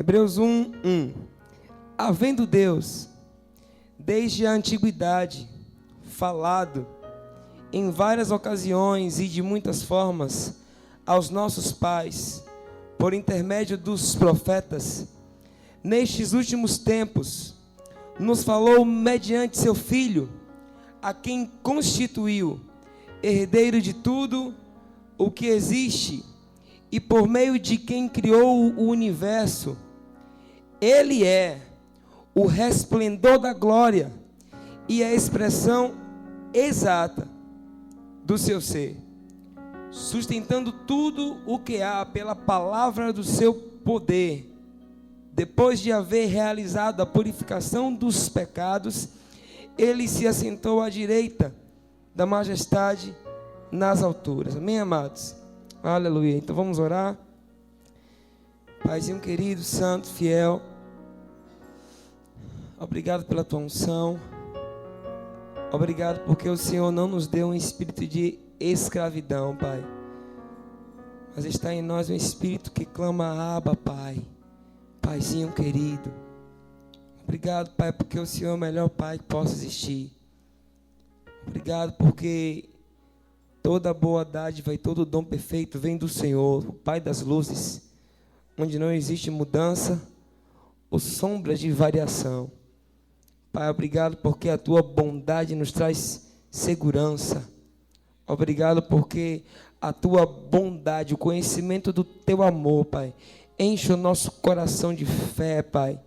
Hebreus 1:1. Havendo Deus, desde a antiguidade, falado em várias ocasiões e de muitas formas aos nossos pais, por intermédio dos profetas, nestes últimos tempos, nos falou mediante seu Filho, a quem constituiu herdeiro de tudo o que existe e por meio de quem criou o universo. Ele é o resplendor da glória e a expressão exata do seu ser, sustentando tudo o que há pela palavra do seu poder. Depois de haver realizado a purificação dos pecados, ele se assentou à direita da majestade nas alturas. Amém, amados? Aleluia. Então vamos orar. Paizinho querido, santo, fiel, obrigado pela tua unção. Obrigado porque o Senhor não nos deu um espírito de escravidão, Pai, mas está em nós um espírito que clama: Abba, Pai. Paizinho querido, obrigado, Pai, porque o Senhor é o melhor Pai que possa existir. Obrigado porque toda boa dádiva e todo dom perfeito vem do Senhor, o Pai das luzes, onde não existe mudança ou sombra de variação. Pai, obrigado porque a tua bondade nos traz segurança. Obrigado porque a tua bondade, o conhecimento do teu amor, Pai, enche o nosso coração de fé, Pai,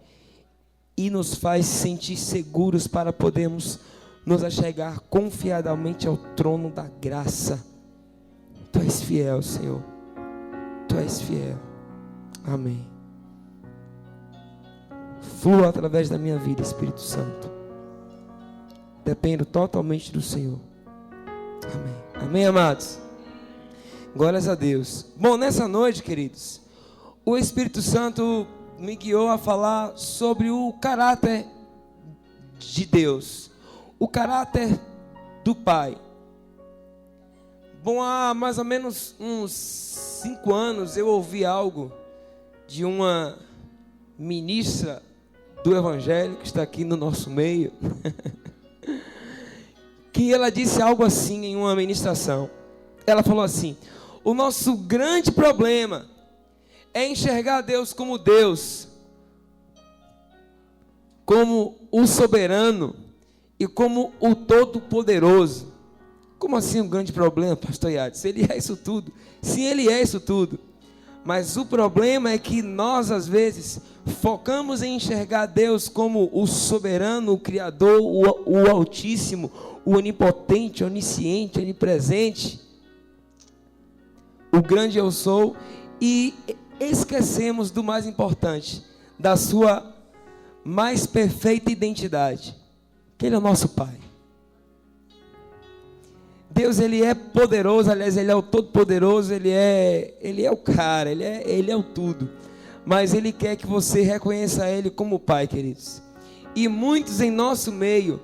e nos faz sentir seguros para podermos nos achegar confiadamente ao trono da graça. Tu és fiel, Senhor. Tu és fiel. Amém. Flua através da minha vida, Espírito Santo. Dependo totalmente do Senhor. Amém. Amém, amados? Glórias a Deus. Bom, nessa noite, queridos, o Espírito Santo me guiou a falar sobre o caráter de Deus, o caráter do Pai. Bom, há mais ou menos uns 5 anos eu ouvi algo de uma ministra do Evangelho que está aqui no nosso meio, que ela disse algo assim em uma ministração. Ela falou assim: o nosso grande problema é enxergar Deus, como o soberano e como o todo-poderoso. Como assim um grande problema, pastor Yades? Ele é isso tudo. Sim, ele é isso tudo. Mas o problema é que nós, às vezes, focamos em enxergar Deus como o soberano, o Criador, o Altíssimo, o Onipotente, Onisciente, Onipresente, o grande eu sou, e esquecemos do mais importante, da sua mais perfeita identidade, que Ele é o nosso Pai. Deus, Ele é poderoso, aliás, Ele é o todo-poderoso, Ele é o cara, Ele é o tudo, mas Ele quer que você reconheça Ele como Pai, queridos. E muitos em nosso meio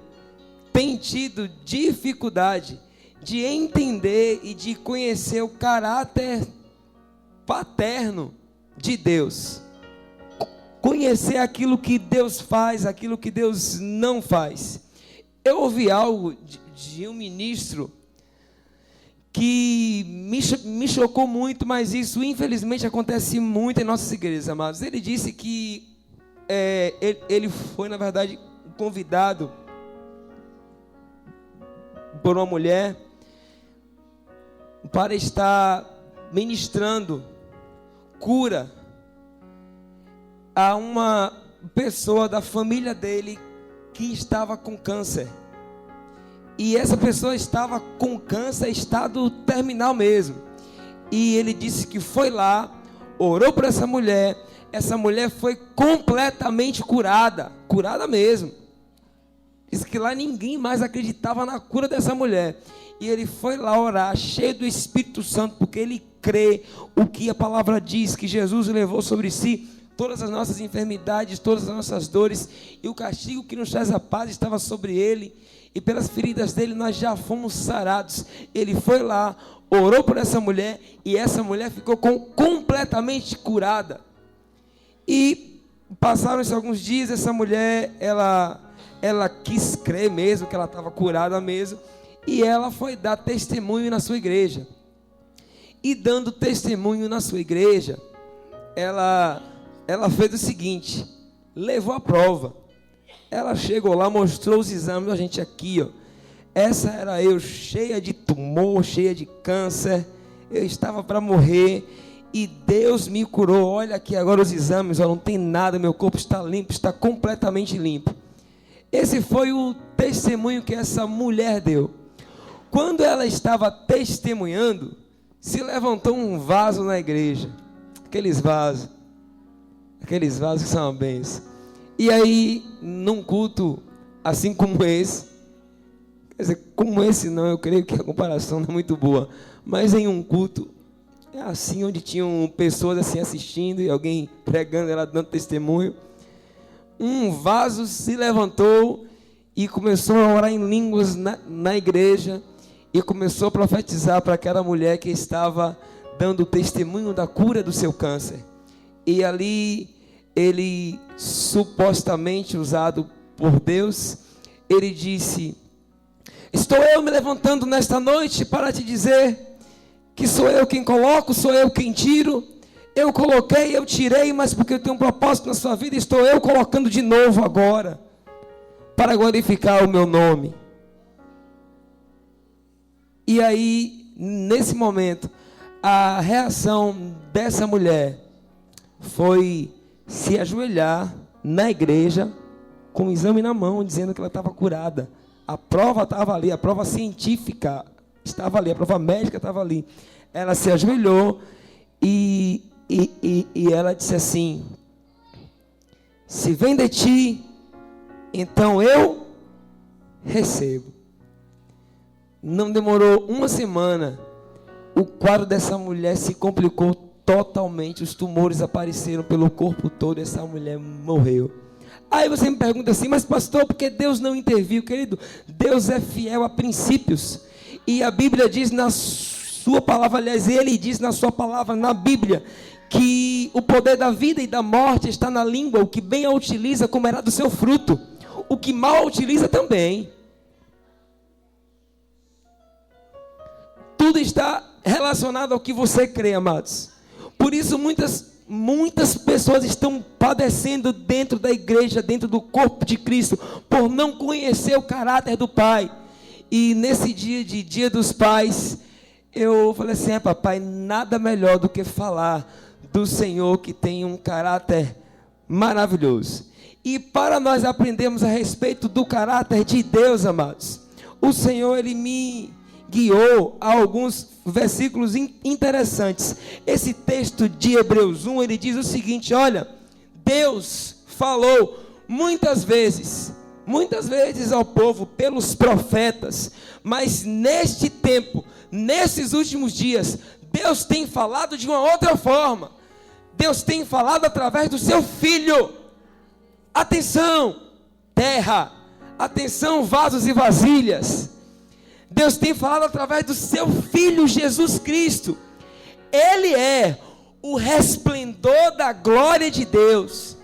têm tido dificuldade de entender e de conhecer o caráter paterno de Deus, conhecer aquilo que Deus faz, aquilo que Deus não faz. Eu ouvi algo de um ministro que me chocou muito, mas isso infelizmente acontece muito em nossas igrejas, amados. Ele disse que ele foi, na verdade, convidado por uma mulher para estar ministrando cura a uma pessoa da família dele que estava com câncer. E essa pessoa estava com câncer, estado terminal mesmo. E ele disse que foi lá, orou por essa mulher foi completamente curada mesmo. Disse que lá ninguém mais acreditava na cura dessa mulher. E ele foi lá orar, cheio do Espírito Santo, porque ele crê o que a palavra diz, que Jesus levou sobre si todas as nossas enfermidades, todas as nossas dores, e o castigo que nos traz a paz estava sobre ele, e pelas feridas dele nós já fomos sarados. Ele foi lá, orou por essa mulher, e essa mulher ficou completamente curada. E Passaram-se alguns dias, essa mulher, ela quis crer mesmo que ela estava curada mesmo, e ela foi dar testemunho na sua igreja. E dando testemunho na sua igreja, ela fez o seguinte: levou a prova. Ela chegou lá, mostrou os exames. A gente aqui, ó, essa era eu, cheia de tumor, cheia de câncer, eu estava para morrer, e Deus me curou. Olha aqui agora os exames, ó, não tem nada, meu corpo está limpo, está completamente limpo. Esse foi o testemunho que essa mulher deu. Quando ela estava testemunhando, se levantou um vaso na igreja, aqueles vasos que são uma bênção. E aí, num culto assim como esse, quer dizer, como esse não, eu creio que a comparação não é muito boa, mas em um culto assim, onde tinham pessoas assim assistindo e alguém pregando, ela dando testemunho, um vaso se levantou e começou a orar em línguas na igreja, e começou a profetizar para aquela mulher que estava dando testemunho da cura do seu câncer. E ali, ele, supostamente usado por Deus, ele disse: estou eu me levantando nesta noite para te dizer que sou eu quem coloco, sou eu quem tiro. Eu coloquei, eu tirei, mas porque eu tenho um propósito na sua vida, estou eu colocando de novo agora, para glorificar o meu nome. E aí, nesse momento, a reação dessa mulher foi se ajoelhar na igreja, com o exame na mão, dizendo que ela estava curada. A prova estava ali, a prova científica estava ali, a prova médica estava ali. Ela se ajoelhou e ela disse assim: se vem de ti, então eu recebo. Não demorou uma semana, o quadro dessa mulher se complicou totalmente, os tumores apareceram pelo corpo todo, essa mulher morreu. Aí você me pergunta assim: mas pastor, por que Deus não interviu? Querido, Deus é fiel a princípios, e a Bíblia diz na sua palavra, aliás, ele diz na sua palavra, na Bíblia, que o poder da vida e da morte está na língua. O que bem a utiliza comerá do seu fruto, o que mal a utiliza também. Tudo está relacionado ao que você crê, amados. Por isso muitas pessoas estão padecendo dentro da igreja, dentro do corpo de Cristo, por não conhecer o caráter do Pai. E nesse dia dos pais, eu falei assim: papai, nada melhor do que falar do Senhor, que tem um caráter maravilhoso. E para nós aprendermos a respeito do caráter de Deus, amados, o Senhor, ele me guiou a alguns versículos interessantes. Esse texto de Hebreus 1, ele diz o seguinte: olha, Deus falou muitas vezes ao povo pelos profetas, mas neste tempo, nesses últimos dias, Deus tem falado de uma outra forma. Deus tem falado através do seu Filho. Atenção, terra, atenção, vasos e vasilhas. Deus tem falado através do seu Filho Jesus Cristo. Ele é o resplendor da glória de Deus,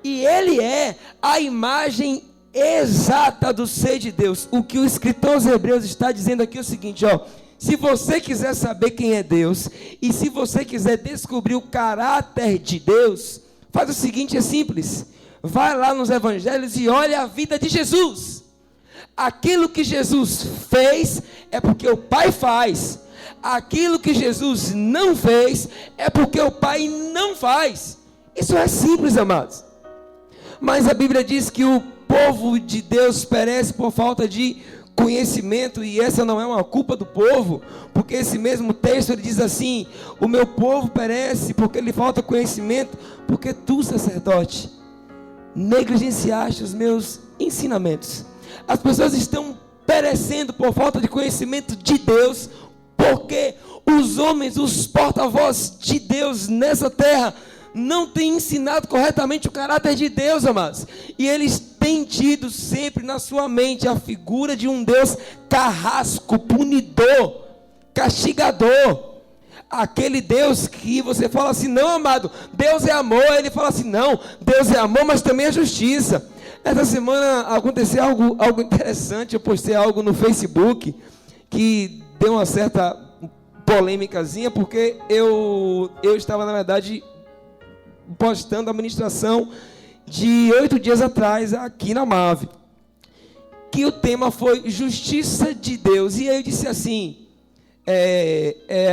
e Ele é a imagem exata do ser de Deus. O que o escritor aos Hebreus está dizendo aqui é o seguinte, ó: se você quiser saber quem é Deus, e se você quiser descobrir o caráter de Deus, faz o seguinte, é simples: vai lá nos evangelhos e olha a vida de Jesus. Aquilo que Jesus fez é porque o Pai faz. Aquilo que Jesus não fez é porque o Pai não faz. Isso é simples, amados. Mas a Bíblia diz que o povo de Deus perece por falta de conhecimento, e essa não é uma culpa do povo, porque esse mesmo texto ele diz assim: o meu povo perece porque lhe falta conhecimento, porque tu, sacerdote, negligenciaste os meus ensinamentos. As pessoas estão perecendo por falta de conhecimento de Deus, porque os homens, os porta-vozes de Deus nessa terra, não têm ensinado corretamente o caráter de Deus, amados. E eles têm tido sempre na sua mente a figura de um Deus carrasco, punidor, castigador. Aquele Deus que você fala assim, não, amado, Deus é amor. Ele fala assim, não, Deus é amor, mas também é justiça. Essa semana aconteceu algo interessante. Eu postei algo no Facebook que deu uma certa polêmicazinha, porque eu estava, na verdade, postando a ministração de 8 dias atrás aqui na MAV, que o tema foi Justiça de Deus. E aí eu disse assim,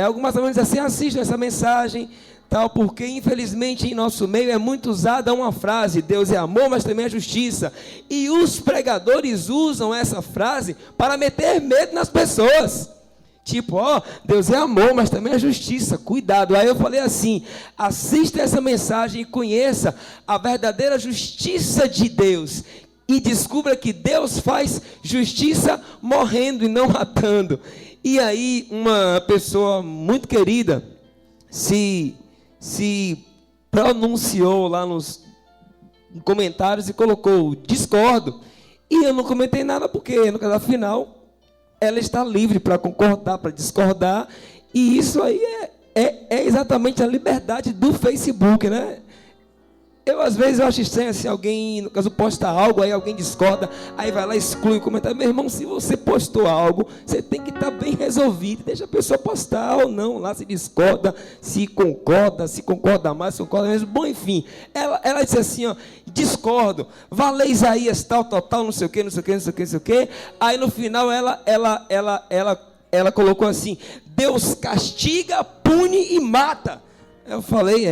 algumas pessoas assim, assistam essa mensagem, tal, porque infelizmente em nosso meio é muito usada uma frase, Deus é amor, mas também é justiça, e os pregadores usam essa frase para meter medo nas pessoas, tipo, Deus é amor, mas também é justiça, cuidado. Aí eu falei assim, assista essa mensagem e conheça a verdadeira justiça de Deus, e descubra que Deus faz justiça morrendo e não matando. E aí uma pessoa muito querida se pronunciou lá nos comentários e colocou, discordo. E eu não comentei nada, porque no caso final ela está livre para concordar, para discordar, e isso aí é exatamente a liberdade do Facebook, né? Às vezes eu acho estranho se alguém, no caso, posta algo, aí alguém discorda, aí vai lá, exclui o comentário. Meu irmão, se você postou algo, você tem que estar bem resolvido, deixa a pessoa postar ou não, lá se discorda, se concorda mais, se concorda menos, bom, enfim. Ela disse assim, discordo, vá ler Isaías tal, não sei o que, aí no final ela colocou assim, Deus castiga, pune e mata. Eu falei,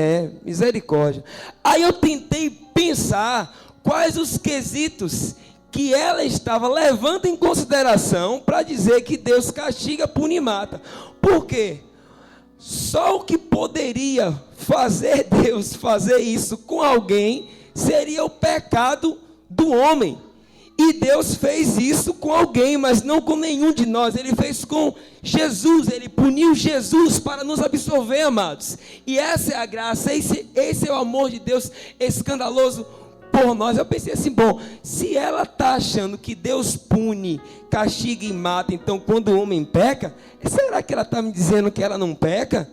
misericórdia. Aí eu tentei pensar quais os quesitos que ela estava levando em consideração para dizer que Deus castiga, pune e mata. Por quê? Só o que poderia fazer Deus fazer isso com alguém seria o pecado do homem. E Deus fez isso com alguém, mas não com nenhum de nós. Ele fez com Jesus, ele puniu Jesus para nos absolver, amados. E essa é a graça, esse é o amor de Deus escandaloso por nós. Eu pensei assim, bom, se ela está achando que Deus pune, castiga e mata, então quando o homem peca, será que ela está me dizendo que ela não peca?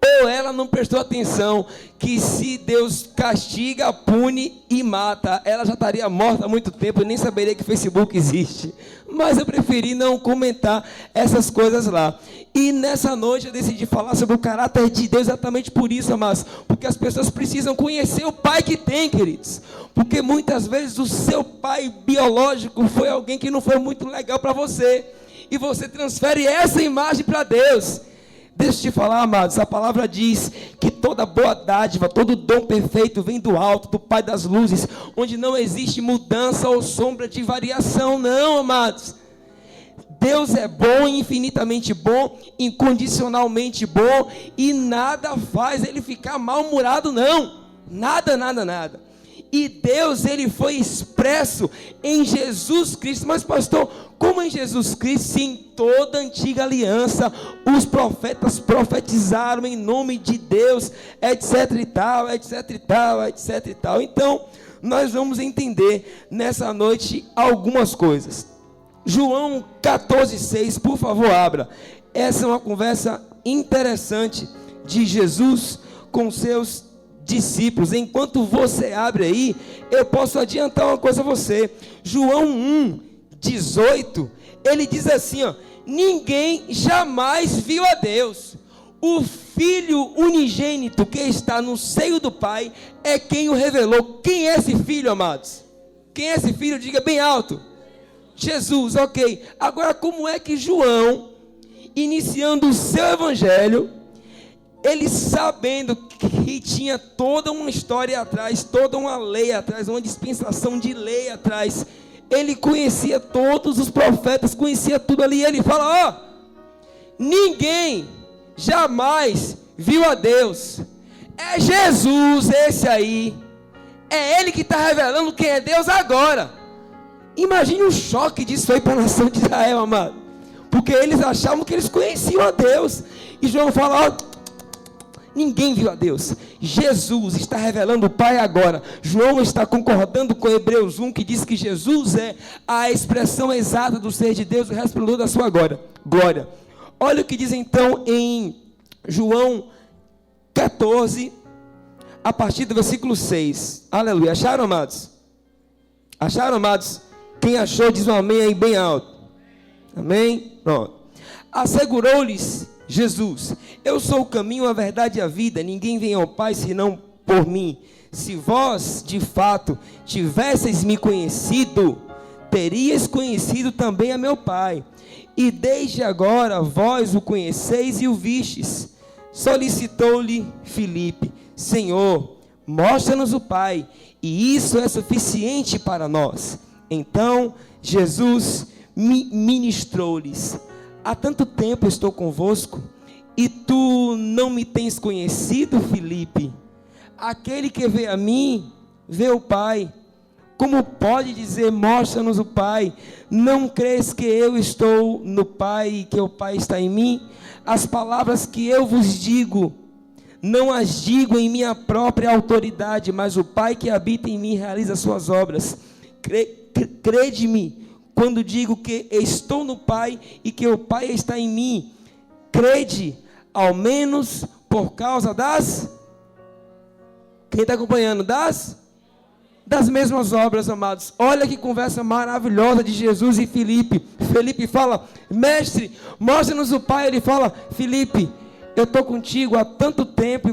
Ou ela não prestou atenção que se Deus castiga, pune e mata, ela já estaria morta há muito tempo e nem saberia que Facebook existe. Mas eu preferi não comentar essas coisas lá. E nessa noite eu decidi falar sobre o caráter de Deus exatamente por isso, amados. Porque as pessoas precisam conhecer o pai que tem, queridos. Porque muitas vezes o seu pai biológico foi alguém que não foi muito legal para você. E você transfere essa imagem para Deus. Deixa eu te falar, amados, a palavra diz que toda boa dádiva, todo dom perfeito vem do alto, do Pai das luzes, onde não existe mudança ou sombra de variação, não, amados. Deus é bom, infinitamente bom, incondicionalmente bom, e nada faz ele ficar mal-humorado, não. Nada. E Deus, ele foi expresso em Jesus Cristo. Mas pastor, como em Jesus Cristo? Se em toda a antiga aliança os profetas profetizaram em nome de Deus, etc e tal. Então, nós vamos entender nessa noite algumas coisas. João 14,6, por favor, abra. Essa é uma conversa interessante de Jesus com seus discípulos. Enquanto você abre aí, eu posso adiantar uma coisa a você. João 1:18, ele diz assim, ninguém jamais viu a Deus. O Filho unigênito que está no seio do Pai é quem o revelou. Quem é esse Filho, amados? Quem é esse Filho? Diga bem alto. Jesus, ok. Agora, como é que João, iniciando o seu evangelho, ele sabendo que tinha toda uma história atrás, toda uma lei atrás, uma dispensação de lei atrás, ele conhecia todos os profetas, conhecia tudo ali, e ele fala, ninguém jamais viu a Deus, é Jesus esse aí, é ele que está revelando quem é Deus agora. Imagine o choque disso aí para a nação de Israel, amado, porque eles achavam que eles conheciam a Deus, e João fala, ninguém viu a Deus, Jesus está revelando o Pai agora. João está concordando com Hebreus 1, que diz que Jesus é a expressão exata do ser de Deus, o resplendor da sua glória. Olha o que diz então em João 14, a partir do versículo 6. Aleluia. Acharam, amados? Acharam, amados? Quem achou, diz um amém aí bem alto. Amém? Pronto. Assegurou-lhes Jesus: eu sou o caminho, a verdade e a vida. Ninguém vem ao Pai senão por mim. Se vós, de fato, tivesseis me conhecido, terias conhecido também a meu Pai. E desde agora vós o conheceis e o vistes. Solicitou-lhe Filipe: Senhor, mostra-nos o Pai, e isso é suficiente para nós. Então Jesus ministrou-lhes: há tanto tempo estou convosco, e tu não me tens conhecido, Filipe? Aquele que vê a mim, vê o Pai. Como pode dizer, mostra-nos o Pai? Não crês que eu estou no Pai e que o Pai está em mim? As palavras que eu vos digo, não as digo em minha própria autoridade, mas o Pai que habita em mim realiza as suas obras. Crede-me quando digo que estou no Pai e que o Pai está em mim. Crede, ao menos por causa das... Quem está acompanhando? Das mesmas obras, amados. Olha que conversa maravilhosa de Jesus e Filipe. Filipe fala: mestre, mostra-nos o Pai. Ele fala: Filipe, eu estou contigo há tanto tempo e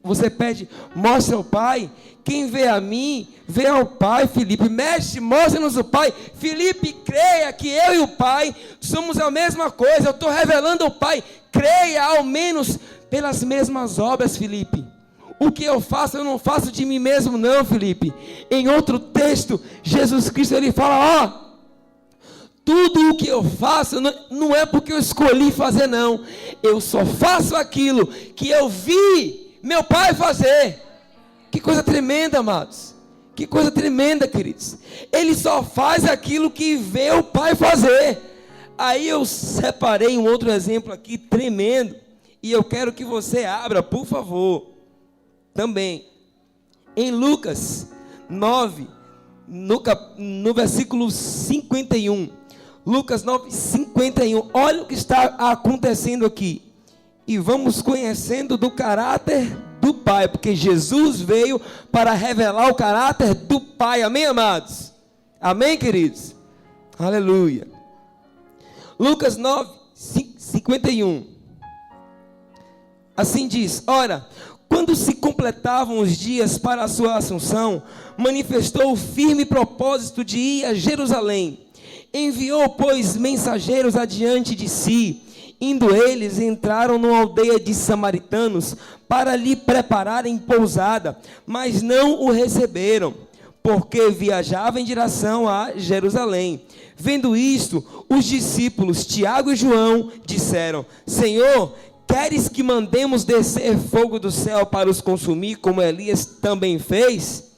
você pede, mostra o Pai. Quem vê a mim, vê ao Pai. Filipe: mestre, mostra-nos o Pai. Filipe, creia que eu e o Pai somos a mesma coisa. Eu estou revelando o Pai. Creia ao menos pelas mesmas obras, Filipe. O que eu faço, eu não faço de mim mesmo não, Filipe. Em outro texto, Jesus Cristo, ele fala: tudo o que eu faço não é porque eu escolhi fazer não. Eu só faço aquilo que eu vi meu Pai fazer. Que coisa tremenda, amados. Que coisa tremenda, queridos. Ele só faz aquilo que vê o Pai fazer. Aí eu separei um outro exemplo aqui tremendo, e eu quero que você abra, por favor. Também em Lucas 9, no versículo 51. Lucas 9, 51. Olha o que está acontecendo aqui. E vamos conhecendo do caráter do Pai, porque Jesus veio para revelar o caráter do Pai. Amém, amados? Amém, queridos? Aleluia. Lucas 9, 51. Assim diz: ora, quando se completavam os dias para a sua assunção, manifestou o firme propósito de ir a Jerusalém. Enviou, pois, mensageiros adiante de si. Indo eles, entraram numa aldeia de samaritanos para lhe prepararem pousada, mas não o receberam, porque viajava em direção a Jerusalém. Vendo isto, os discípulos Tiago e João disseram: Senhor, queres que mandemos descer fogo do céu para os consumir, como Elias também fez?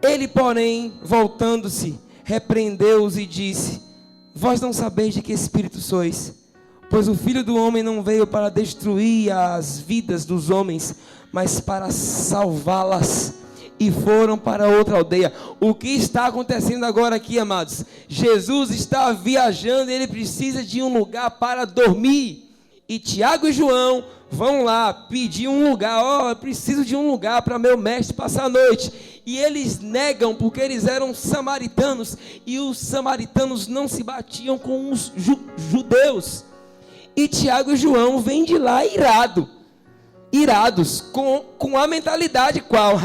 Ele, porém, voltando-se, repreendeu-os e disse: vós não sabeis de que espírito sois, pois o Filho do Homem não veio para destruir as vidas dos homens, mas para salvá-las. E foram para outra aldeia. O que está acontecendo agora aqui, amados? Jesus está viajando e ele precisa de um lugar para dormir. E Tiago e João vão lá pedir um lugar. Eu preciso de um lugar para meu mestre passar a noite. E eles negam, porque eles eram samaritanos, e os samaritanos não se batiam com os judeus. E Tiago e João vêm de lá irados, com a mentalidade qual?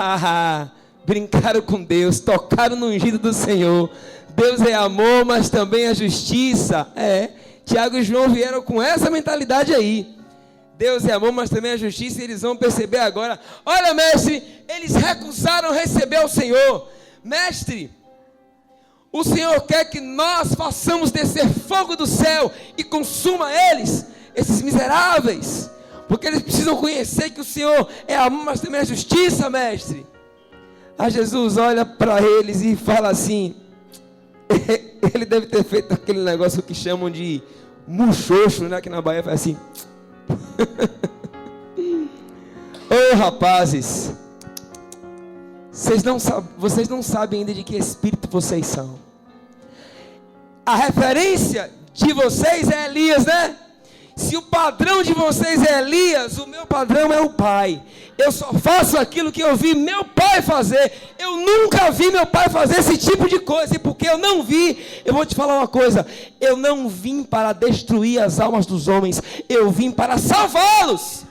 Brincaram com Deus, tocaram no ungido do Senhor. Deus é amor, mas também é justiça. Tiago e João vieram com essa mentalidade aí. Deus é amor, mas também é justiça. E eles vão perceber agora: olha, mestre, eles recusaram receber o Senhor. Mestre, o Senhor quer que nós façamos descer fogo do céu e consuma eles, esses miseráveis, porque eles precisam conhecer que o Senhor é amor, mas também é justiça, mestre. Aí Jesus olha para eles e fala assim, ele deve ter feito aquele negócio que chamam de muxoxo, né? Que na Bahia faz assim. Ô rapazes, vocês não sabem ainda de que espírito vocês são. A referência de vocês é Elias, né? Se o padrão de vocês é Elias, o meu padrão é o Pai. Eu só faço aquilo que eu vi meu pai fazer. Eu nunca vi meu pai fazer esse tipo de coisa. E porque eu não vi, eu vou te falar uma coisa. Eu não vim para destruir as almas dos homens. Eu vim para salvá-los.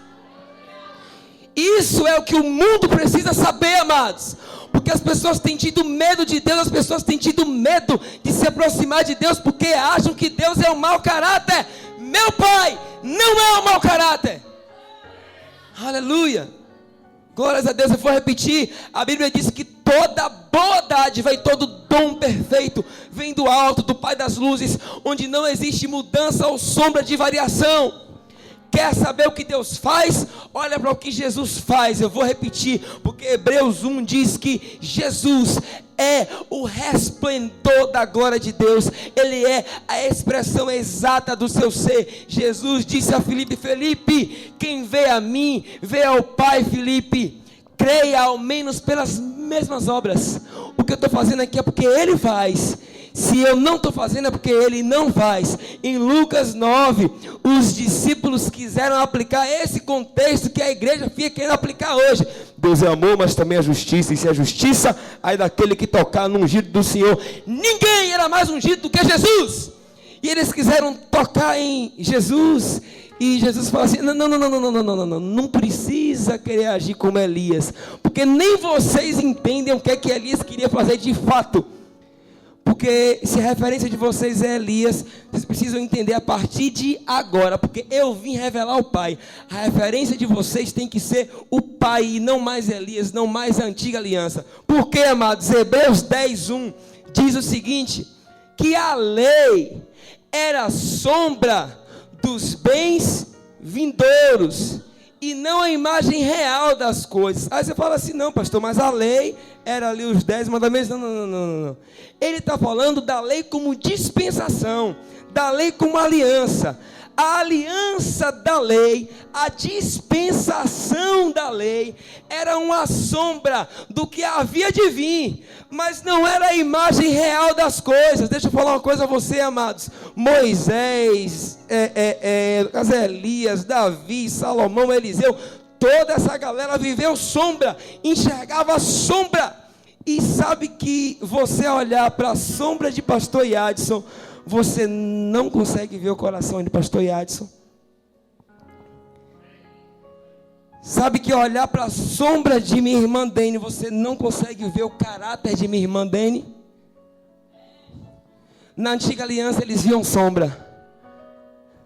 Isso é o que o mundo precisa saber, amados. Porque as pessoas têm tido medo de Deus. As pessoas têm tido medo de se aproximar de Deus, porque acham que Deus é um mau caráter. Meu pai não é um mau caráter. Aleluia. Glórias a Deus. Eu vou repetir. A Bíblia diz que toda boa dádiva e todo dom perfeito vem do alto, do Pai das luzes, onde não existe mudança ou sombra de variação. Quer saber o que Deus faz? Olha para o que Jesus faz. Eu vou repetir, porque Hebreus 1 diz que Jesus é o resplendor da glória de Deus. Ele é a expressão exata do seu ser. Jesus disse a Filipe: Filipe, quem vê a mim, vê ao Pai. Filipe, creia ao menos pelas mesmas obras. O que eu estou fazendo aqui é porque Ele faz. Se eu não estou fazendo é porque Ele não faz. Em Lucas 9, os discípulos quiseram aplicar esse contexto que a igreja fica querendo aplicar hoje. Deus é amor, mas também é justiça. E se é justiça, aí daquele que tocar no ungido do Senhor. Ninguém era mais ungido do que Jesus. E eles quiseram tocar em Jesus. E Jesus fala assim: não precisa querer agir como Elias. Porque nem vocês entendem o que é que Elias queria fazer de fato. Porque se a referência de vocês é Elias, vocês precisam entender a partir de agora, porque eu vim revelar o Pai. A referência de vocês tem que ser o Pai e não mais Elias, não mais a antiga aliança. Por quê, amados? Hebreus 10:1 diz o seguinte: que a lei era sombra dos bens vindouros e não a imagem real das coisas. Aí você fala assim: não, pastor, mas a lei era ali os 10 mandamentos. Não. Ele está falando da lei como dispensação, da lei como aliança. A aliança da lei, a dispensação da lei, era uma sombra do que havia de vir, mas não era a imagem real das coisas. Deixa eu falar uma coisa a você, amados. Moisés, Elias, Davi, Salomão, Eliseu, toda essa galera viveu sombra, enxergava sombra. E sabe que você olhar para a sombra de pastor Yadson, você não consegue ver o coração de pastor Yadson. Sabe que olhar para a sombra de minha irmã Dene, você não consegue ver o caráter de minha irmã Dene. Na antiga aliança eles viam sombra.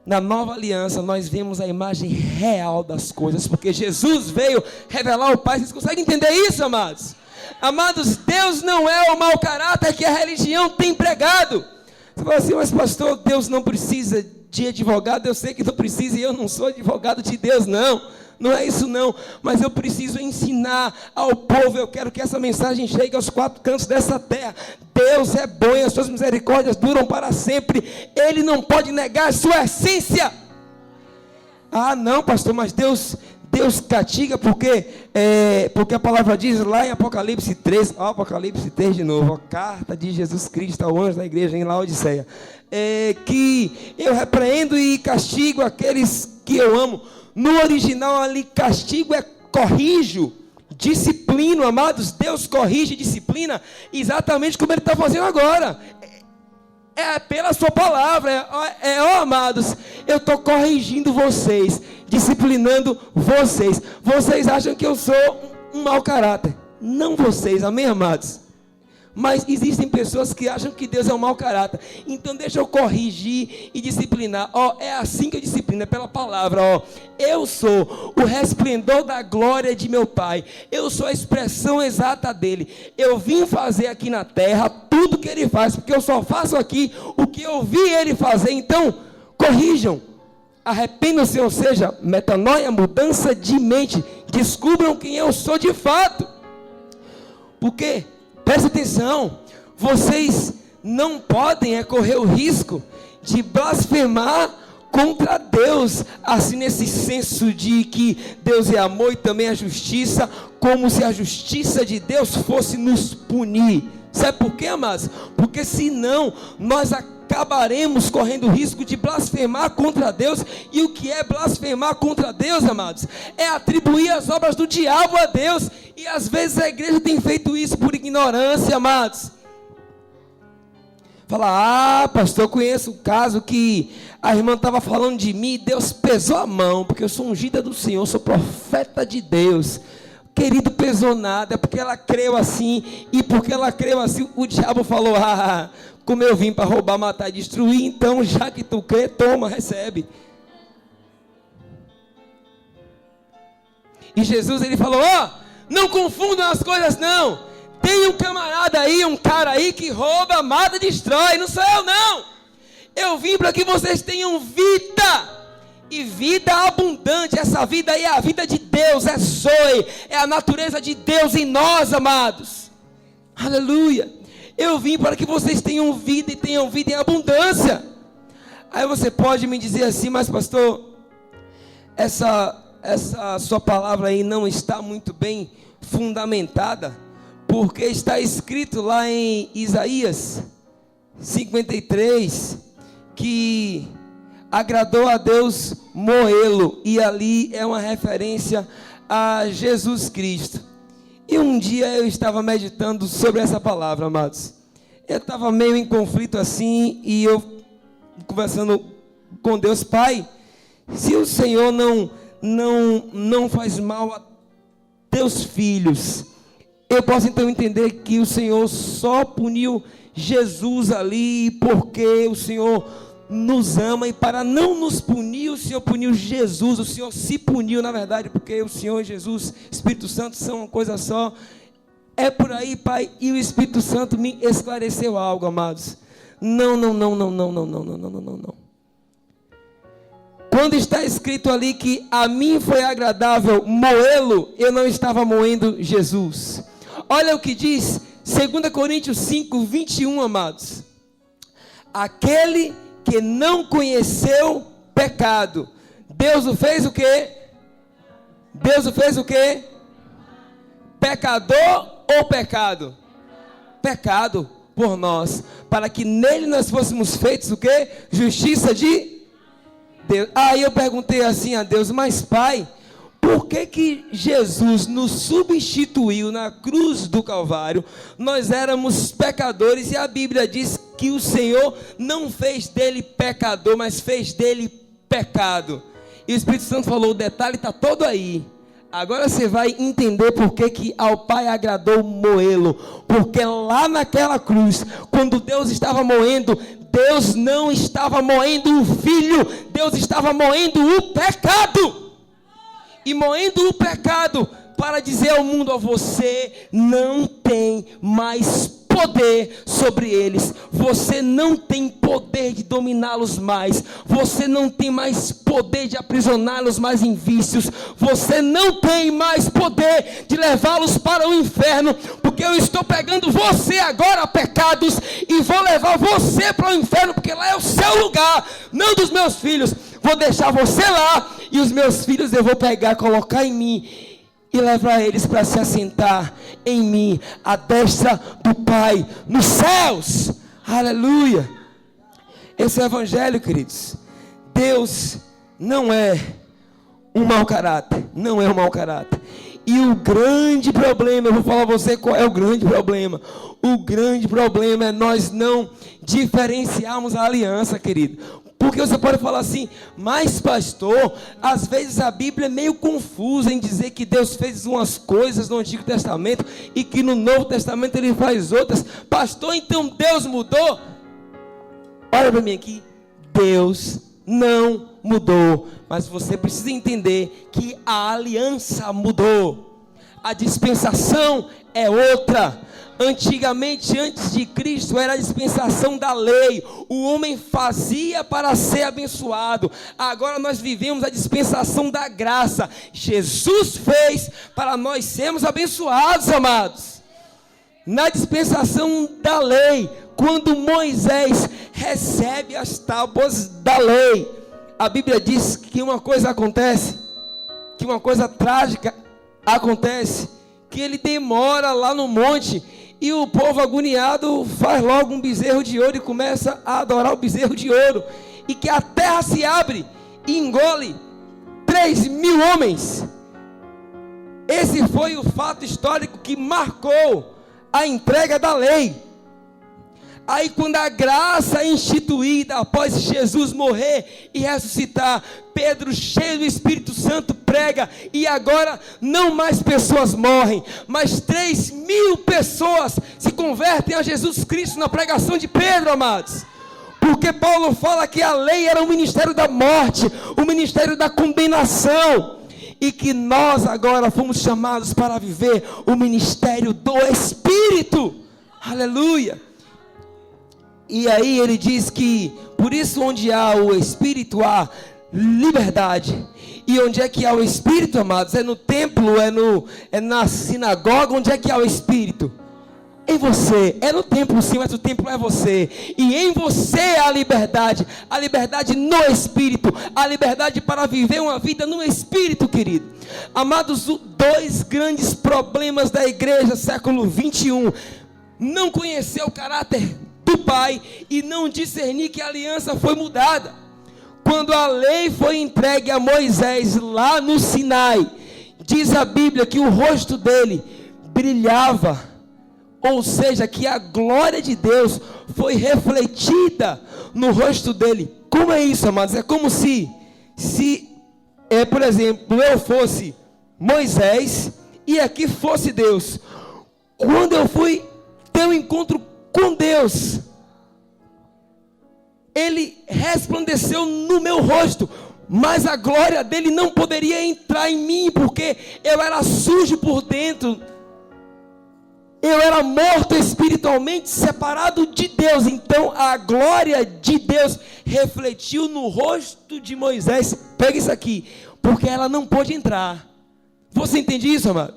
Na nova aliança nós vemos a imagem real das coisas, porque Jesus veio revelar o Pai. Vocês conseguem entender isso, amados? Amados, Deus não é o mau caráter que a religião tem pregado. Você fala assim: mas pastor, Deus não precisa de advogado. Eu sei que não precisa, e eu não sou advogado de Deus, não é isso não, mas eu preciso ensinar ao povo. Eu quero que essa mensagem chegue aos 4 cantos dessa terra. Deus é bom e as suas misericórdias duram para sempre. Ele não pode negar a sua essência. Ah não, pastor, mas Deus castiga porque a palavra diz lá em Apocalipse 3, Apocalipse 3 de novo, a carta de Jesus Cristo ao anjo da igreja em Laodiceia, que eu repreendo e castigo aqueles que eu amo. No original ali, castigo é corrijo, disciplino, amados. Deus corrige e disciplina exatamente como Ele está fazendo agora. É pela sua palavra, amados, eu estou corrigindo vocês, disciplinando vocês. Vocês acham que eu sou um mau caráter? Não vocês, amém, amados? Mas existem pessoas que acham que Deus é um mau caráter. Então deixa eu corrigir e disciplinar. É assim que eu disciplino, é pela palavra. Eu sou o resplendor da glória de meu Pai. Eu sou a expressão exata dele. Eu vim fazer aqui na terra tudo que ele faz, porque eu só faço aqui o que eu vi ele fazer. Então, corrijam. Arrependam-se, ou seja, metanoia, mudança de mente. Descubram quem eu sou de fato. Por quê? Presta atenção, vocês não podem correr o risco de blasfemar contra Deus, assim nesse senso de que Deus é amor e também é justiça, como se a justiça de Deus fosse nos punir. Sabe por quê, amados? Porque senão nós acabaremos correndo o risco de blasfemar contra Deus. E o que é blasfemar contra Deus, amados? É atribuir as obras do diabo a Deus. E às vezes a igreja tem feito isso por ignorância, amados. Fala, pastor, eu conheço um caso que a irmã estava falando de mim e Deus pesou a mão, porque eu sou ungida do Senhor, sou profeta de Deus. Querido, pesou nada, é porque ela creu assim, e porque ela creu assim, o diabo falou, como eu vim para roubar, matar e destruir, então já que tu crê, toma, recebe. E Jesus, ele falou, não confundam as coisas não. Tem um camarada aí, um cara aí que rouba, mata e destrói. Não sou eu não. Eu vim para que vocês tenham vida. E vida abundante. Essa vida aí é a vida de Deus. É Zoe. É a natureza de Deus em nós, amados. Aleluia. Eu vim para que vocês tenham vida e tenham vida em abundância. Aí você pode me dizer assim, mas pastor, essa sua palavra aí não está muito bem fundamentada. Porque está escrito lá em Isaías 53, que agradou a Deus moê-lo, e ali é uma referência a Jesus Cristo. E um dia eu estava meditando sobre essa palavra, amados. Eu estava meio em conflito assim, e eu conversando com Deus, Pai, se o Senhor não faz mal a teus filhos, eu posso então entender que o Senhor só puniu Jesus ali porque o Senhor nos ama, e para não nos punir, o Senhor puniu Jesus. O Senhor se puniu, na verdade, porque o Senhor e Jesus, Espírito Santo, são uma coisa só. É por aí, Pai, e o Espírito Santo me esclareceu algo, amados. Não. Quando está escrito ali que a mim foi agradável moê-lo, eu não estava moendo Jesus. Olha o que diz 2 Coríntios 5, 21, amados. Aquele que não conheceu pecado, Deus o fez o quê? Deus o fez o quê? Pecador ou pecado? Pecado por nós, para que nele nós fôssemos feitos o quê? Justiça de Deus. Aí eu perguntei assim a Deus, mas Pai, por que Jesus nos substituiu na cruz do Calvário? Nós éramos pecadores e a Bíblia diz que o Senhor não fez dele pecador, mas fez dele pecado. E o Espírito Santo falou, o detalhe está todo aí. Agora você vai entender por que ao Pai agradou moê-lo. Porque lá naquela cruz, quando Deus estava moendo, Deus não estava moendo o Filho, Deus estava moendo o pecado. E moendo o pecado para dizer ao mundo, você não tem mais poder sobre eles, você não tem poder de dominá-los mais, você não tem mais poder de aprisioná-los mais em vícios, você não tem mais poder de levá-los para o inferno, porque eu estou pegando você agora, pecados, e vou levar você para o inferno, porque lá é o seu lugar, não dos meus filhos. Vou deixar você lá, e os meus filhos eu vou pegar, colocar em mim, e levar eles para se assentar em mim, à destra do Pai, nos céus. Aleluia. Esse é o evangelho, queridos. Deus não é um mau caráter, não é um mau caráter. E o grande problema, eu vou falar a você qual é o grande problema. O grande problema é nós não diferenciarmos a aliança, querido. Porque você pode falar assim, mas pastor, às vezes a Bíblia é meio confusa em dizer que Deus fez umas coisas no Antigo Testamento e que no Novo Testamento Ele faz outras. Pastor, então Deus mudou? Olha para mim aqui, Deus não mudou, mas você precisa entender que a aliança mudou, a dispensação é outra. Antigamente, antes de Cristo, era a dispensação da lei, o homem fazia para ser abençoado. Agora nós vivemos a dispensação da graça, Jesus fez para nós sermos abençoados, amados. Na dispensação da lei, quando Moisés recebe as tábuas da lei, a Bíblia diz que uma coisa acontece, que uma coisa trágica acontece, que ele demora lá no monte. E o povo agoniado faz logo um bezerro de ouro e começa a adorar o bezerro de ouro. E que a terra se abre e engole 3.000 homens. Esse foi o fato histórico que marcou a entrega da lei. Aí quando a graça é instituída após Jesus morrer e ressuscitar, Pedro, cheio do Espírito Santo, prega, e agora não mais pessoas morrem, mas 3.000 pessoas se convertem a Jesus Cristo na pregação de Pedro, amados. Porque Paulo fala que a lei era o ministério da morte, o ministério da condenação, e que nós agora fomos chamados para viver o ministério do Espírito. Aleluia! E aí ele diz que, por isso onde há o Espírito, há liberdade. E onde é que há o Espírito, amados? É no templo, é na sinagoga. Onde é que há o Espírito? Em você. É no templo sim, mas o templo é você. E em você há a liberdade no Espírito, a liberdade para viver uma vida no Espírito, querido. Amados, dois grandes problemas da igreja século 21. Não conhecer o caráter do Pai e não discernir que a aliança foi mudada. Quando a lei foi entregue a Moisés lá no Sinai, diz a Bíblia que o rosto dele brilhava, ou seja, que a glória de Deus foi refletida no rosto dele. Como é isso, amados? É como se por exemplo, eu fosse Moisés e aqui fosse Deus. Quando eu fui ter um encontro com Deus, ele resplandeceu no meu rosto, mas a glória dele não poderia entrar em mim, porque eu era sujo por dentro, eu era morto espiritualmente, separado de Deus. Então a glória de Deus refletiu no rosto de Moisés. Pega isso aqui, porque ela não pôde entrar. Você entende isso, amado?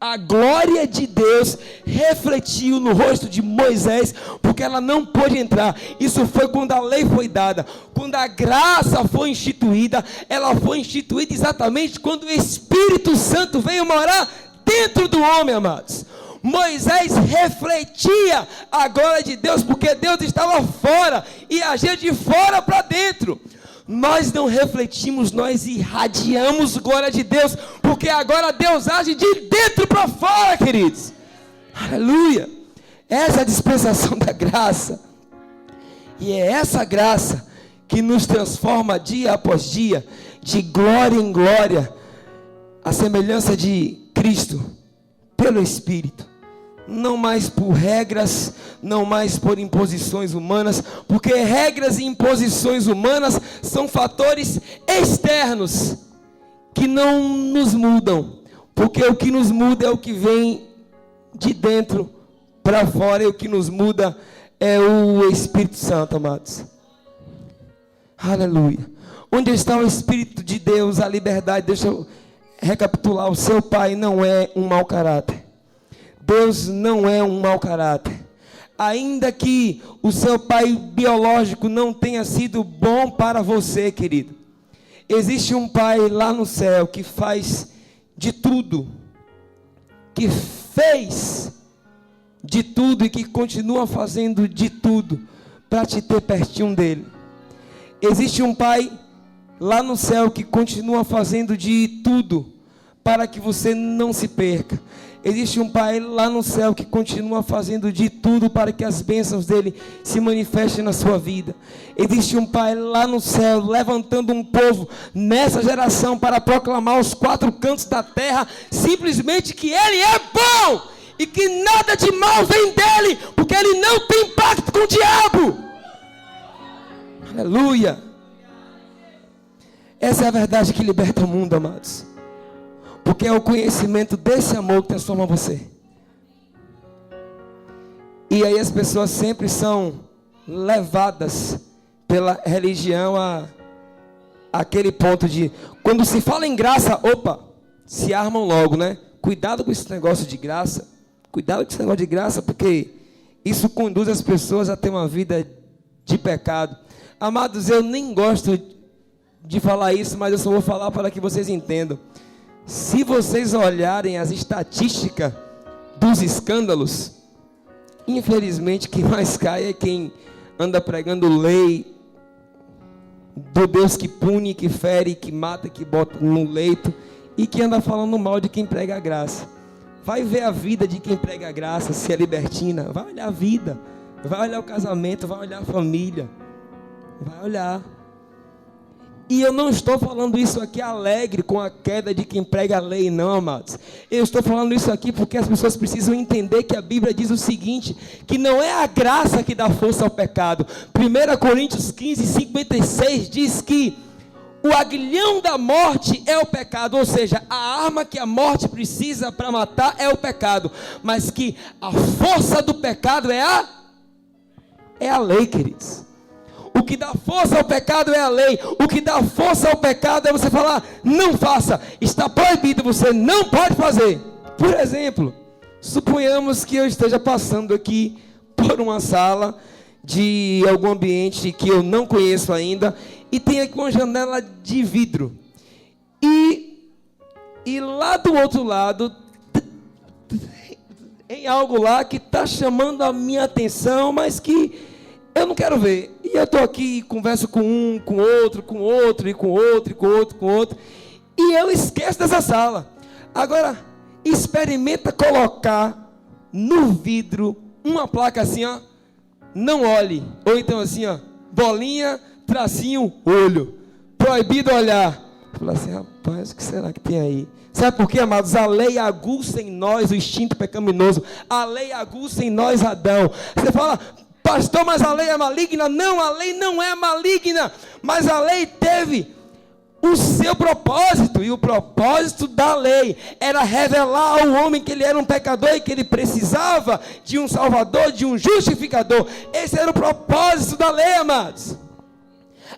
A glória de Deus refletiu no rosto de Moisés, porque ela não pôde entrar. Isso foi quando a lei foi dada. Quando a graça foi instituída, ela foi instituída exatamente quando o Espírito Santo veio morar dentro do homem, amados. Moisés refletia a glória de Deus, porque Deus estava fora e agia de fora para dentro. Nós não refletimos, nós irradiamos glória de Deus, porque agora Deus age de dentro para fora, queridos. Aleluia! Essa é a dispensação da graça. E é essa graça que nos transforma dia após dia, de glória em glória, a semelhança de Cristo, pelo Espírito. Não mais por regras, não mais por imposições humanas, porque regras e imposições humanas são fatores externos que não nos mudam, porque o que nos muda é o que vem de dentro para fora, e o que nos muda é o Espírito Santo, amados. Aleluia. Onde está o Espírito de Deus, a liberdade. Deixa eu recapitular: o seu pai não é um mau caráter. Deus não é um mau caráter. Ainda que o seu pai biológico não tenha sido bom para você, querido, existe um pai lá no céu que faz de tudo, que fez de tudo e que continua fazendo de tudo para te ter pertinho dele. Existe um pai lá no céu que continua fazendo de tudo para que você não se perca. Existe um pai lá no céu que continua fazendo de tudo para que as bênçãos dele se manifestem na sua vida. Existe um pai lá no céu levantando um povo nessa geração para proclamar aos quatro cantos da terra simplesmente que ele é bom e que nada de mal vem dele, porque ele não tem pacto com o diabo. Aleluia. Essa é a verdade que liberta o mundo, amados. Porque é o conhecimento desse amor que transforma você. E aí as pessoas sempre são levadas pela religião a aquele ponto de, quando se fala em graça, opa, se armam logo, né? Cuidado com esse negócio de graça. Cuidado com esse negócio de graça, porque isso conduz as pessoas a ter uma vida de pecado. Amados, eu nem gosto de falar isso, mas eu só vou falar para que vocês entendam. Se vocês olharem as estatísticas dos escândalos, Infelizmente, quem mais cai é quem anda pregando lei do Deus que pune, que fere, que mata, que bota no leito, e que anda falando mal de quem prega a graça. Vai ver a vida de quem prega a graça, se é libertina. Vai olhar a vida, vai olhar o casamento, vai olhar a família, vai olhar. E eu não estou falando isso aqui alegre com a queda de quem prega a lei, não, amados. Eu estou falando isso aqui porque as pessoas precisam entender que a Bíblia diz o seguinte, que não é a graça que dá força ao pecado. 1 Coríntios 15, 56 diz que o aguilhão da morte é o pecado, ou seja, a arma que a morte precisa para matar é o pecado, mas que a força do pecado é a lei, queridos. O que dá força ao pecado é a lei. O que dá força ao pecado é você falar, não faça, está proibido, você não pode fazer. Por exemplo, suponhamos que eu esteja passando aqui por uma sala de algum ambiente que eu não conheço ainda, e tem aqui uma janela de vidro. E lá do outro lado, tem algo lá que está chamando a minha atenção, mas que eu não quero ver. E eu estou aqui, converso com um, com outro, com outro, e com outro, e com outro, com outro. E eu esqueço dessa sala. Agora, experimenta colocar no vidro uma placa assim, ó. Não olhe. Ou então assim, ó. Bolinha, tracinho, olho. Proibido olhar. Fala assim, rapaz, o que será que tem aí? Sabe por quê, amados? A lei aguça em nós o instinto pecaminoso. A lei aguça em nós Adão. Você fala, pastor, mas a lei é maligna? Não, a lei não é maligna, mas a lei teve o seu propósito, e o propósito da lei era revelar ao homem que ele era um pecador e que ele precisava de um salvador, de um justificador. Esse era o propósito da lei, amados.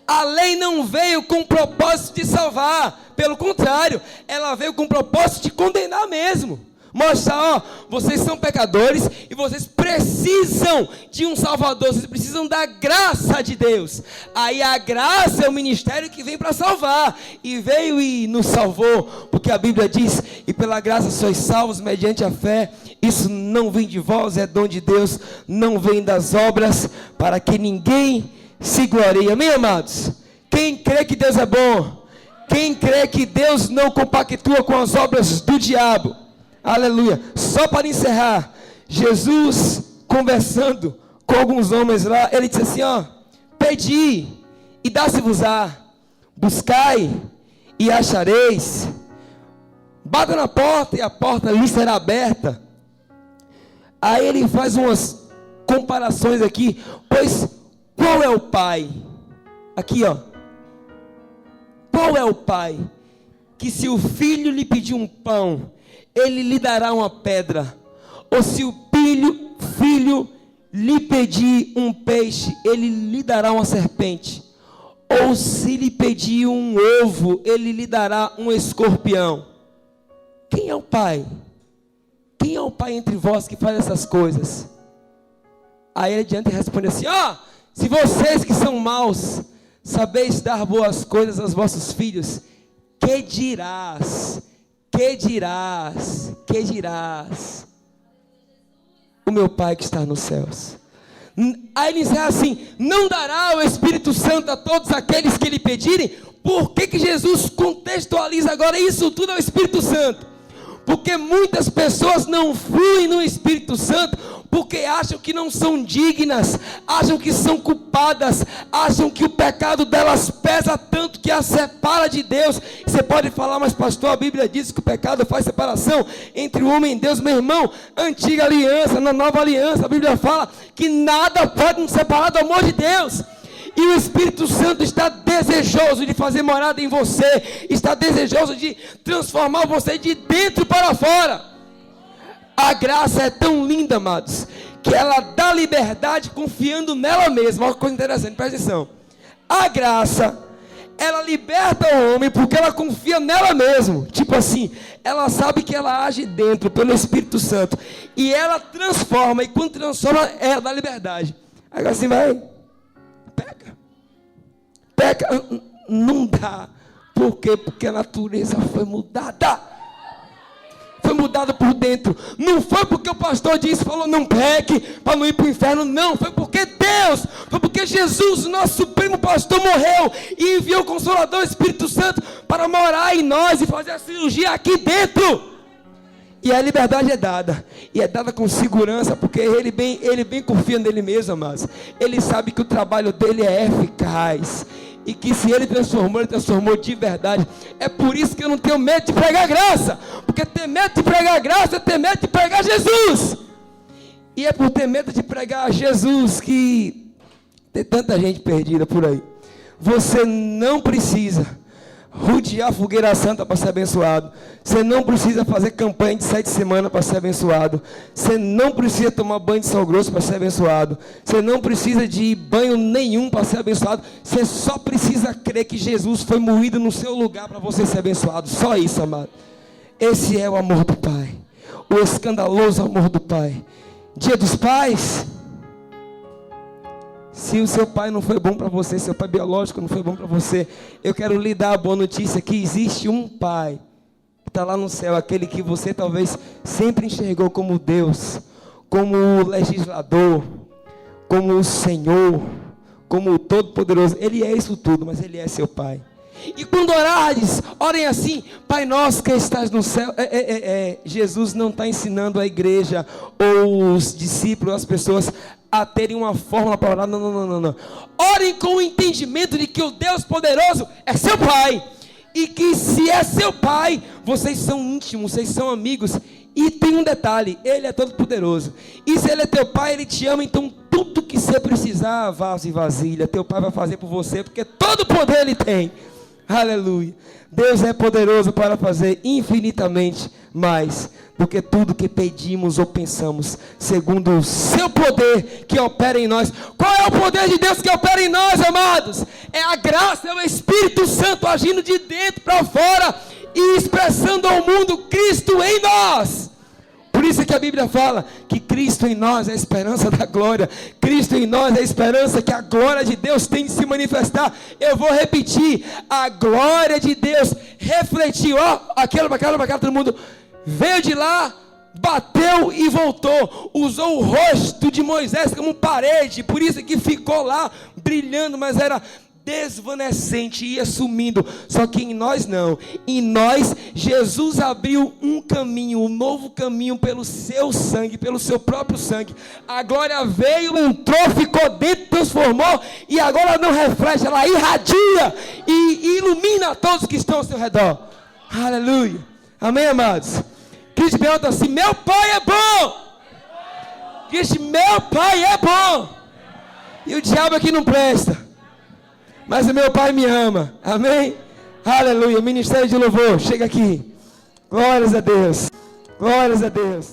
A lei não veio com o propósito de salvar, pelo contrário, ela veio com o propósito de condenar mesmo. Mostrar, ó, vocês são pecadores e vocês precisam de um salvador, vocês precisam da graça de Deus. Aí a graça é o ministério que vem para salvar, e veio e nos salvou, porque a Bíblia diz, e pela graça sois salvos mediante a fé, isso não vem de vós, é dom de Deus, não vem das obras, para que ninguém se glorie. Amém, amados? Quem crê que Deus é bom, quem crê que Deus não compactua com as obras do diabo, aleluia. Só para encerrar, Jesus conversando com alguns homens lá, ele disse assim, ó, pedi e dá-se-vos-á, buscai e achareis, bata na porta e a porta lhe será aberta. Aí ele faz umas comparações aqui, pois qual é o pai? Aqui, ó. Qual é o pai que se o filho lhe pedir um pão, ele lhe dará uma pedra? Ou se o filho lhe pedir um peixe, ele lhe dará uma serpente? Ou se lhe pedir um ovo, ele lhe dará um escorpião? Quem é o pai? Quem é o pai entre vós que faz essas coisas? Aí ele adianta e responde assim, ó, se vocês que são maus, sabeis dar boas coisas aos vossos filhos, que dirás o meu Pai que está nos céus? Aí ele diz assim, não dará o Espírito Santo a todos aqueles que lhe pedirem? Por que Jesus contextualiza agora isso tudo ao Espírito Santo? Porque muitas pessoas não fluem no Espírito Santo, porque acham que não são dignas, acham que são culpadas, acham que o pecado delas pesa tanto que as separa de Deus. Você pode falar, mas pastor, a Bíblia diz que o pecado faz separação entre o homem e Deus. Meu irmão, antiga aliança, na nova aliança, a Bíblia fala que nada pode nos separar do amor de Deus. E o Espírito Santo está desejoso de fazer morada em você, está desejoso de transformar você de dentro para fora. A graça é tão linda, amados, que ela dá liberdade confiando nela mesma. Olha que coisa interessante, presta atenção. A graça, ela liberta o homem porque ela confia nela mesma. Tipo assim, ela sabe que ela age dentro pelo Espírito Santo, e ela transforma, e quando transforma, ela dá liberdade. Agora assim vai, peca, não dá. Por quê? Porque a natureza foi mudada. mudado por dentro. Não foi porque o pastor disse, falou não peque, para não ir para o inferno. Não, foi porque Deus, foi porque Jesus, o nosso supremo pastor, morreu e enviou o Consolador, o Espírito Santo, para morar em nós e fazer a cirurgia aqui dentro. E a liberdade é dada, e é dada com segurança, porque ele bem confia nele mesmo, amados. Ele sabe que o trabalho dele é eficaz, e que se ele transformou de verdade. É por isso que eu não tenho medo de pregar graça, porque ter medo de pregar graça é ter medo de pregar Jesus. E é por ter medo de pregar Jesus que tem tanta gente perdida por aí. Você não precisa rodear a fogueira santa para ser abençoado. Você não precisa fazer campanha de 7 semanas para ser abençoado. Você não precisa tomar banho de sal grosso para ser abençoado. Você não precisa de banho nenhum para ser abençoado. Você só precisa crer que Jesus foi moído no seu lugar para você ser abençoado. Só isso, amado. Esse é o amor do Pai, o escandaloso amor do Pai. Dia dos Pais. Se o seu pai não foi bom para você, seu pai biológico não foi bom para você, eu quero lhe dar a boa notícia que existe um pai que está lá no céu, aquele que você talvez sempre enxergou como Deus, como o legislador, como o Senhor, como o Todo-Poderoso. Ele é isso tudo, mas Ele é seu pai. E quando orardes, orem assim: Pai nosso que estás no céu. Jesus não está ensinando a igreja ou os discípulos, as pessoas, a terem uma fórmula para orar. Não. Orem com o entendimento de que o Deus poderoso é seu Pai, e que se é seu Pai, vocês são íntimos, vocês são amigos. E tem um detalhe: Ele é todo poderoso, e se Ele é teu Pai, Ele te ama. Então tudo que você precisar, vaso e vasilha, teu Pai vai fazer por você, porque todo poder Ele tem. Aleluia. Deus é poderoso para fazer infinitamente mais do que tudo que pedimos ou pensamos, segundo o seu poder que opera em nós. Qual é o poder de Deus que opera em nós, amados? É a graça, é o Espírito Santo agindo de dentro para fora e expressando ao mundo Cristo em nós. Por isso que a Bíblia fala que Cristo em nós é a esperança da glória. Cristo em nós é a esperança que a glória de Deus tem de se manifestar. Eu vou repetir: a glória de Deus refletiu, aquela para cá, todo mundo veio de lá, bateu e voltou. Usou o rosto de Moisés como parede, por isso que ficou lá brilhando, mas era desvanecente, ia sumindo. Só que em nós não. Em nós, Jesus abriu um caminho, um novo caminho pelo seu sangue, pelo seu próprio sangue. A glória veio, entrou, ficou dentro, transformou, e agora não reflete, ela irradia e ilumina todos que estão ao seu redor. Aleluia. Amém, amados? Cristo pergunta assim: meu Pai é bom. Cristo, meu Pai é bom. E o diabo aqui não presta, mas o meu Pai me ama. Amém? Aleluia. Ministério de louvor, chega aqui. Glórias a Deus. Glórias a Deus.